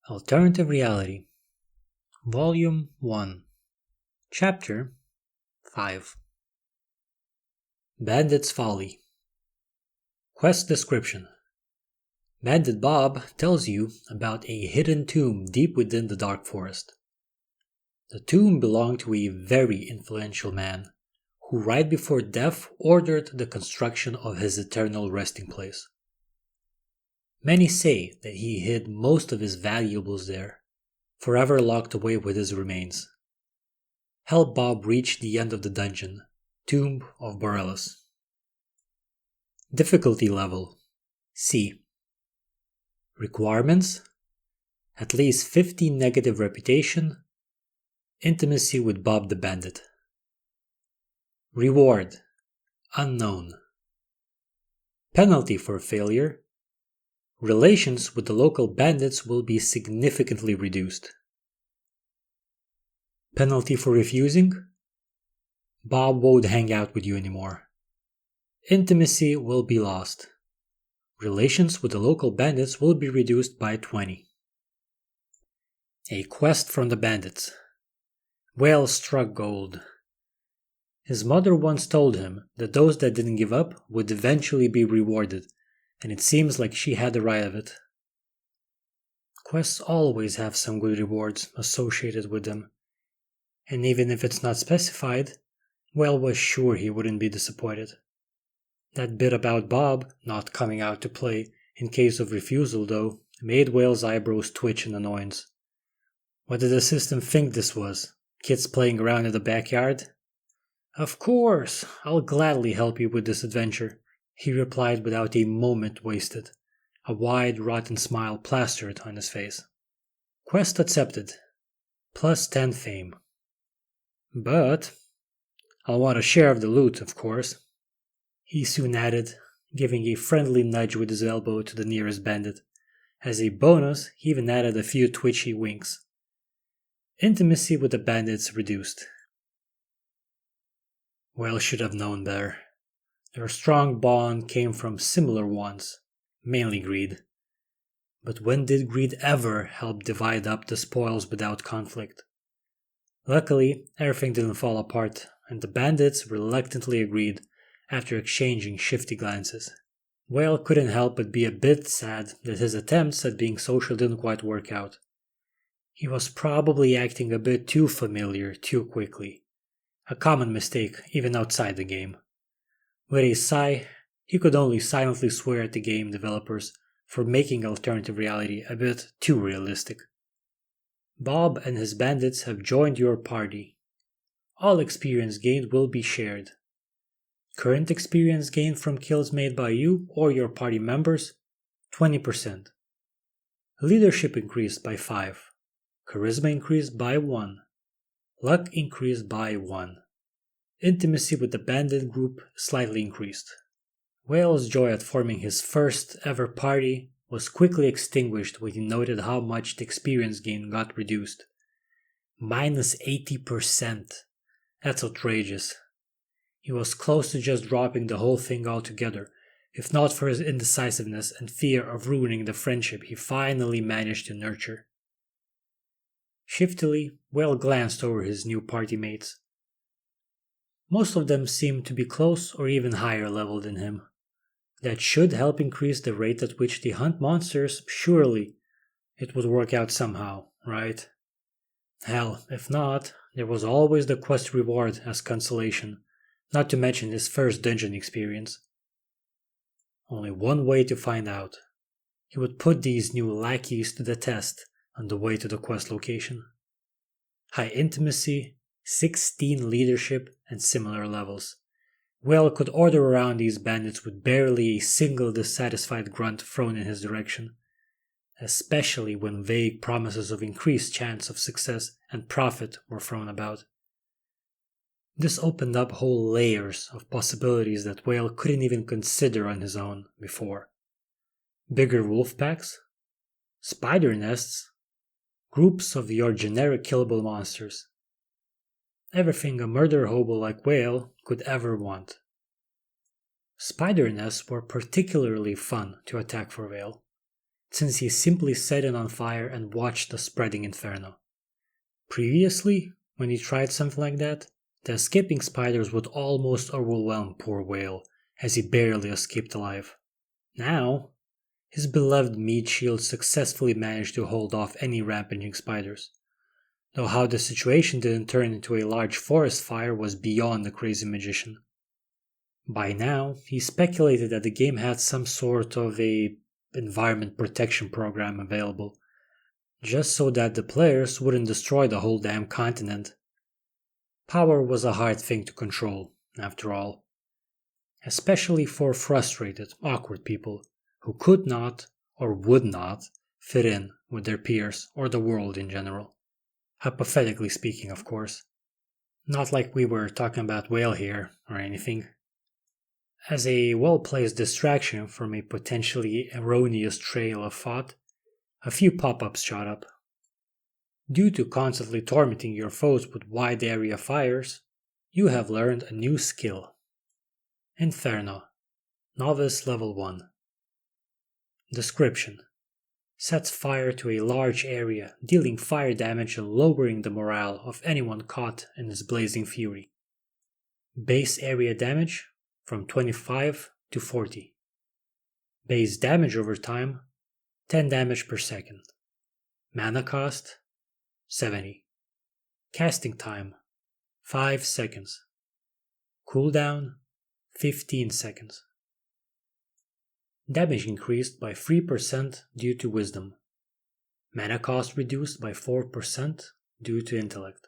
Alternative Reality, Volume 1, Chapter 5. Bandit's Folly. Quest Description: Bandit Bob tells you about a hidden tomb deep within the dark forest. The tomb belonged to a very influential man, who right before death ordered the construction of his eternal resting place. Many say that he hid most of his valuables there, forever locked away with his remains. Help Bob reach the end of the dungeon, Tomb of Borellus. Difficulty level C. Requirements: at least 50 negative reputation, intimacy with Bob the Bandit. Reward: unknown. Penalty for failure: relations with the local bandits will be significantly reduced. Penalty for refusing: Bob won't hang out with you anymore. Intimacy will be lost. Relations with the local bandits will be reduced by 20. A quest from the bandits. Whale struck gold. His mother once told him that those that didn't give up would eventually be rewarded, and it seems like she had the right of it. Quests always have some good rewards associated with them, and even if it's not specified, Whale was sure he wouldn't be disappointed. That bit about Bob not coming out to play in case of refusal, though, made Whale's eyebrows twitch in annoyance. What did the system think this was? Kids playing around in the backyard? Of course, I'll gladly help you with this adventure, he replied without a moment wasted, a wide, rotten smile plastered on his face. Quest accepted. Plus 10 fame. But I'll want a share of the loot, of course, he soon added, giving a friendly nudge with his elbow to the nearest bandit. As a bonus, he even added a few twitchy winks. Intimacy with the bandits reduced. Whale should have known better. Their strong bond came from similar wants, mainly greed. But when did greed ever help divide up the spoils without conflict? Luckily, everything didn't fall apart, and the bandits reluctantly agreed after exchanging shifty glances. Whale couldn't help but be a bit sad that his attempts at being social didn't quite work out. He was probably acting a bit too familiar too quickly, a common mistake even outside the game. With a sigh, he could only silently swear at the game developers for making alternative reality a bit too realistic. Bob and his bandits have joined your party. All experience gained will be shared. Current experience gained from kills made by you or your party members, 20%. Leadership increased by 5. Charisma increased by 1. Luck increased by 1. Intimacy with the bandit group slightly increased. Whale's joy at forming his first ever party was quickly extinguished when he noted how much the experience gain got reduced. Minus 80%. That's outrageous. He was close to just dropping the whole thing altogether, if not for his indecisiveness and fear of ruining the friendship he finally managed to nurture. Shiftily, Whale glanced over his new party mates. Most of them seemed to be close or even higher level than him. That should help increase the rate at which they hunt monsters, surely. It would work out somehow, right? Hell, if not, there was always the quest reward as consolation, not to mention his first dungeon experience. Only one way to find out. He would put these new lackeys to the test on the way to the quest location. High intimacy, 16 leadership, and similar levels. Whale could order around these bandits with barely a single dissatisfied grunt thrown in his direction, especially when vague promises of increased chance of success and profit were thrown about. This opened up whole layers of possibilities that Whale couldn't even consider on his own before. Bigger wolf packs, spider nests, groups of your generic killable monsters. Everything a murder hobo like Whale could ever want. Spider nests were particularly fun to attack for Whale. since he simply set it on fire and watched the spreading inferno. Previously, when he tried something like that, the escaping spiders would almost overwhelm poor Whale, as he barely escaped alive. Now, his beloved meat shield successfully managed to hold off any rampaging spiders, though how the situation didn't turn into a large forest fire was beyond the crazy magician. By now, he speculated that the game had some sort of a environment protection program available, just so that the players wouldn't destroy the whole damn continent. Power was a hard thing to control, after all, especially for frustrated, awkward people who could not or would not fit in with their peers or the world in general. Hypothetically speaking, of course. Not like we were talking about Whale here or anything. As a well-placed distraction from a potentially erroneous trail of thought, a few pop-ups shot up. Due to constantly tormenting your foes with wide area fires, you have learned a new skill. Inferno, Novice Level 1. Description: sets fire to a large area, dealing fire damage and lowering the morale of anyone caught in its blazing fury. Base area damage from 25 to 40. Base damage over time 10 damage per second. Mana cost 70. Casting time 5 seconds. Cooldown 15 seconds. Damage increased by 3% due to wisdom. Mana cost reduced by 4% due to intellect.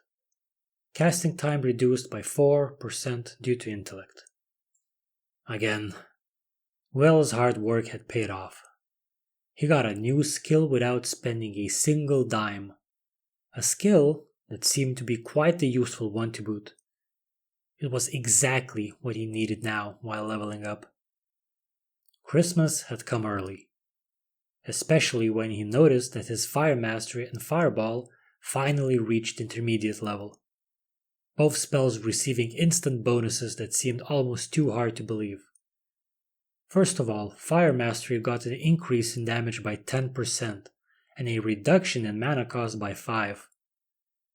Casting time reduced by 4% due to intellect. Again, Whale's hard work had paid off. He got a new skill without spending a single dime. A skill that seemed to be quite the useful one to boot. It was exactly what he needed now while leveling up. Christmas had come early, especially when he noticed that his Fire Mastery and Fireball finally reached intermediate level, both spells receiving instant bonuses that seemed almost too hard to believe. First of all, Fire Mastery got an increase in damage by 10% and a reduction in mana cost by 5.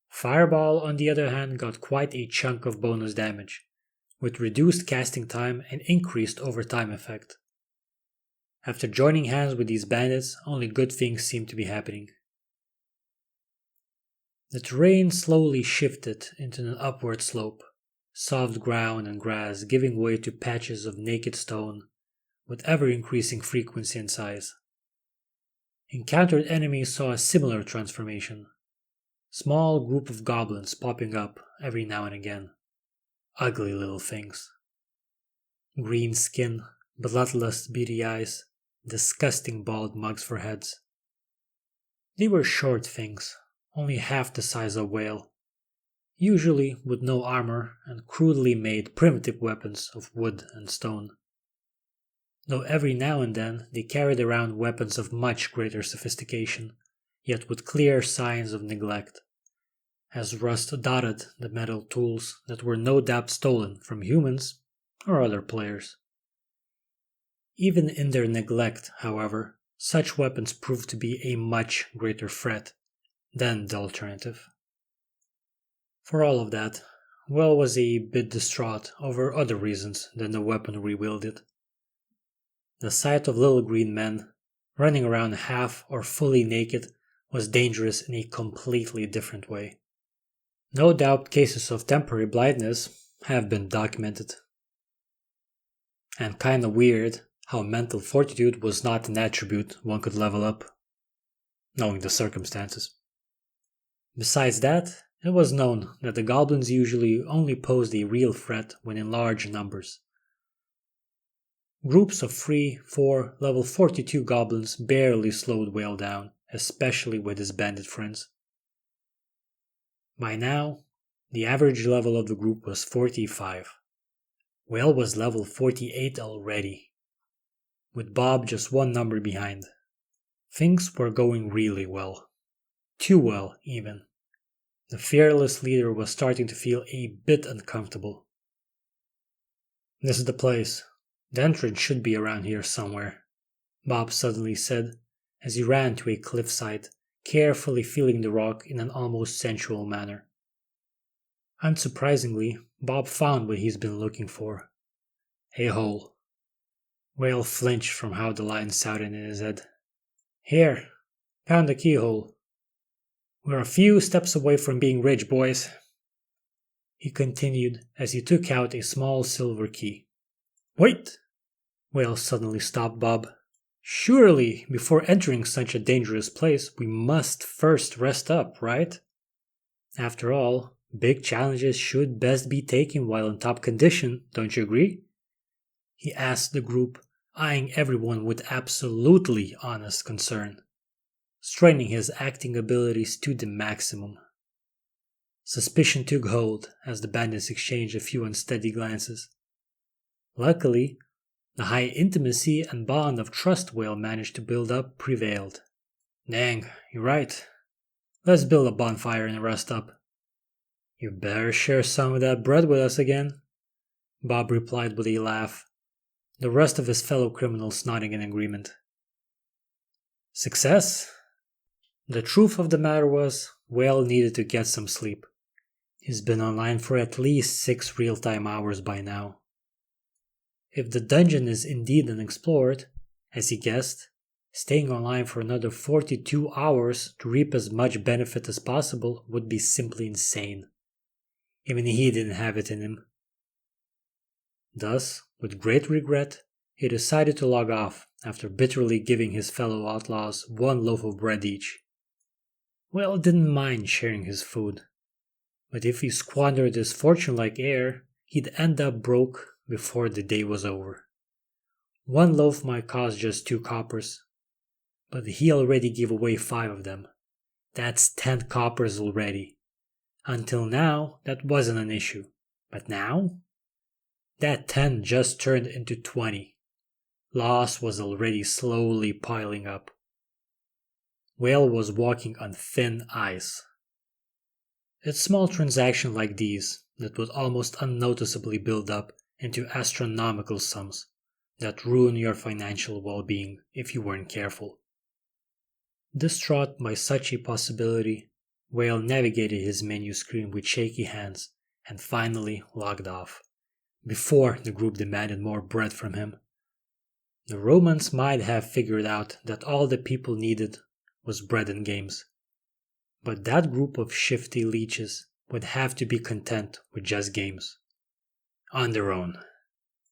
Fireball, on the other hand, got quite a chunk of bonus damage, with reduced casting time and increased overtime effect. After joining hands with these bandits, only good things seemed to be happening. The terrain slowly shifted into an upward slope, soft ground and grass giving way to patches of naked stone, with ever-increasing frequency and size. Encountered enemies saw a similar transformation. Small group of goblins popping up every now and again. Ugly little things. Green skin, bloodlust beady eyes, disgusting bald mugs for heads. They were short things, only half the size of Whale, usually with no armor and crudely made primitive weapons of wood and stone. Though every now and then they carried around weapons of much greater sophistication, yet with clear signs of neglect, as rust dotted the metal tools that were no doubt stolen from humans or other players. Even in their neglect, however, such weapons proved to be a much greater threat than the alternative. For all of that, Well was a bit distraught over other reasons than the weaponry wielded. The sight of little green men running around half or fully naked was dangerous in a completely different way. No doubt cases of temporary blindness have been documented. And kinda weird how mental fortitude was not an attribute one could level up, knowing the circumstances. Besides that, it was known that the goblins usually only posed a real threat when in large numbers. Groups of 3, 4, level 42 goblins barely slowed Whale down, especially with his bandit friends. By now, the average level of the group was 45. Whale was level 48 already, with Bob just one number behind. Things were going really well. Too well, even. The fearless leader was starting to feel a bit uncomfortable. "This is the place. The entrance should be around here somewhere," Bob suddenly said, as he ran to a cliffside, carefully feeling the rock in an almost sensual manner. Unsurprisingly, Bob found what he's been looking for. A hole. Whale flinched from how the line sounded in his head. Here, found the keyhole. We're a few steps away from being rich, boys. He continued as he took out a small silver key. Wait! Whale suddenly stopped Bob. Surely, before entering such a dangerous place, we must first rest up, right? After all, big challenges should best be taken while in top condition, don't you agree? He asked the group, eyeing everyone with absolutely honest concern, straining his acting abilities to the maximum. Suspicion took hold as the bandits exchanged a few unsteady glances. Luckily, the high intimacy and bond of trust Whale managed to build up prevailed. Dang, you're right. Let's build a bonfire and rest up. You better share some of that bread with us again, Bob replied with a laugh, the rest of his fellow criminals nodding in agreement. Success? The truth of the matter was, Whale needed to get some sleep. He's been online for at least 6 real-time hours by now. If the dungeon is indeed unexplored, as he guessed, staying online for another 42 hours to reap as much benefit as possible would be simply insane. Even he didn't have it in him. Thus, with great regret, he decided to log off after bitterly giving his fellow outlaws 1 loaf of bread each. Well, didn't mind sharing his food, but if he squandered his fortune like air, he'd end up broke before the day was over. 1 loaf might cost just 2 coppers, but he already gave away 5 of them. That's 10 coppers already. Until now, that wasn't an issue, but now? That 10 just turned into 20. Loss was already slowly piling up. Whale was walking on thin ice. It's small transactions like these that would almost unnoticeably build up into astronomical sums that ruin your financial well-being if you weren't careful. Distraught by such a possibility, Whale navigated his menu screen with shaky hands and finally logged off, before the group demanded more bread from him. The Romans might have figured out that all the people needed was bread and games, but that group of shifty leeches would have to be content with just games. On their own.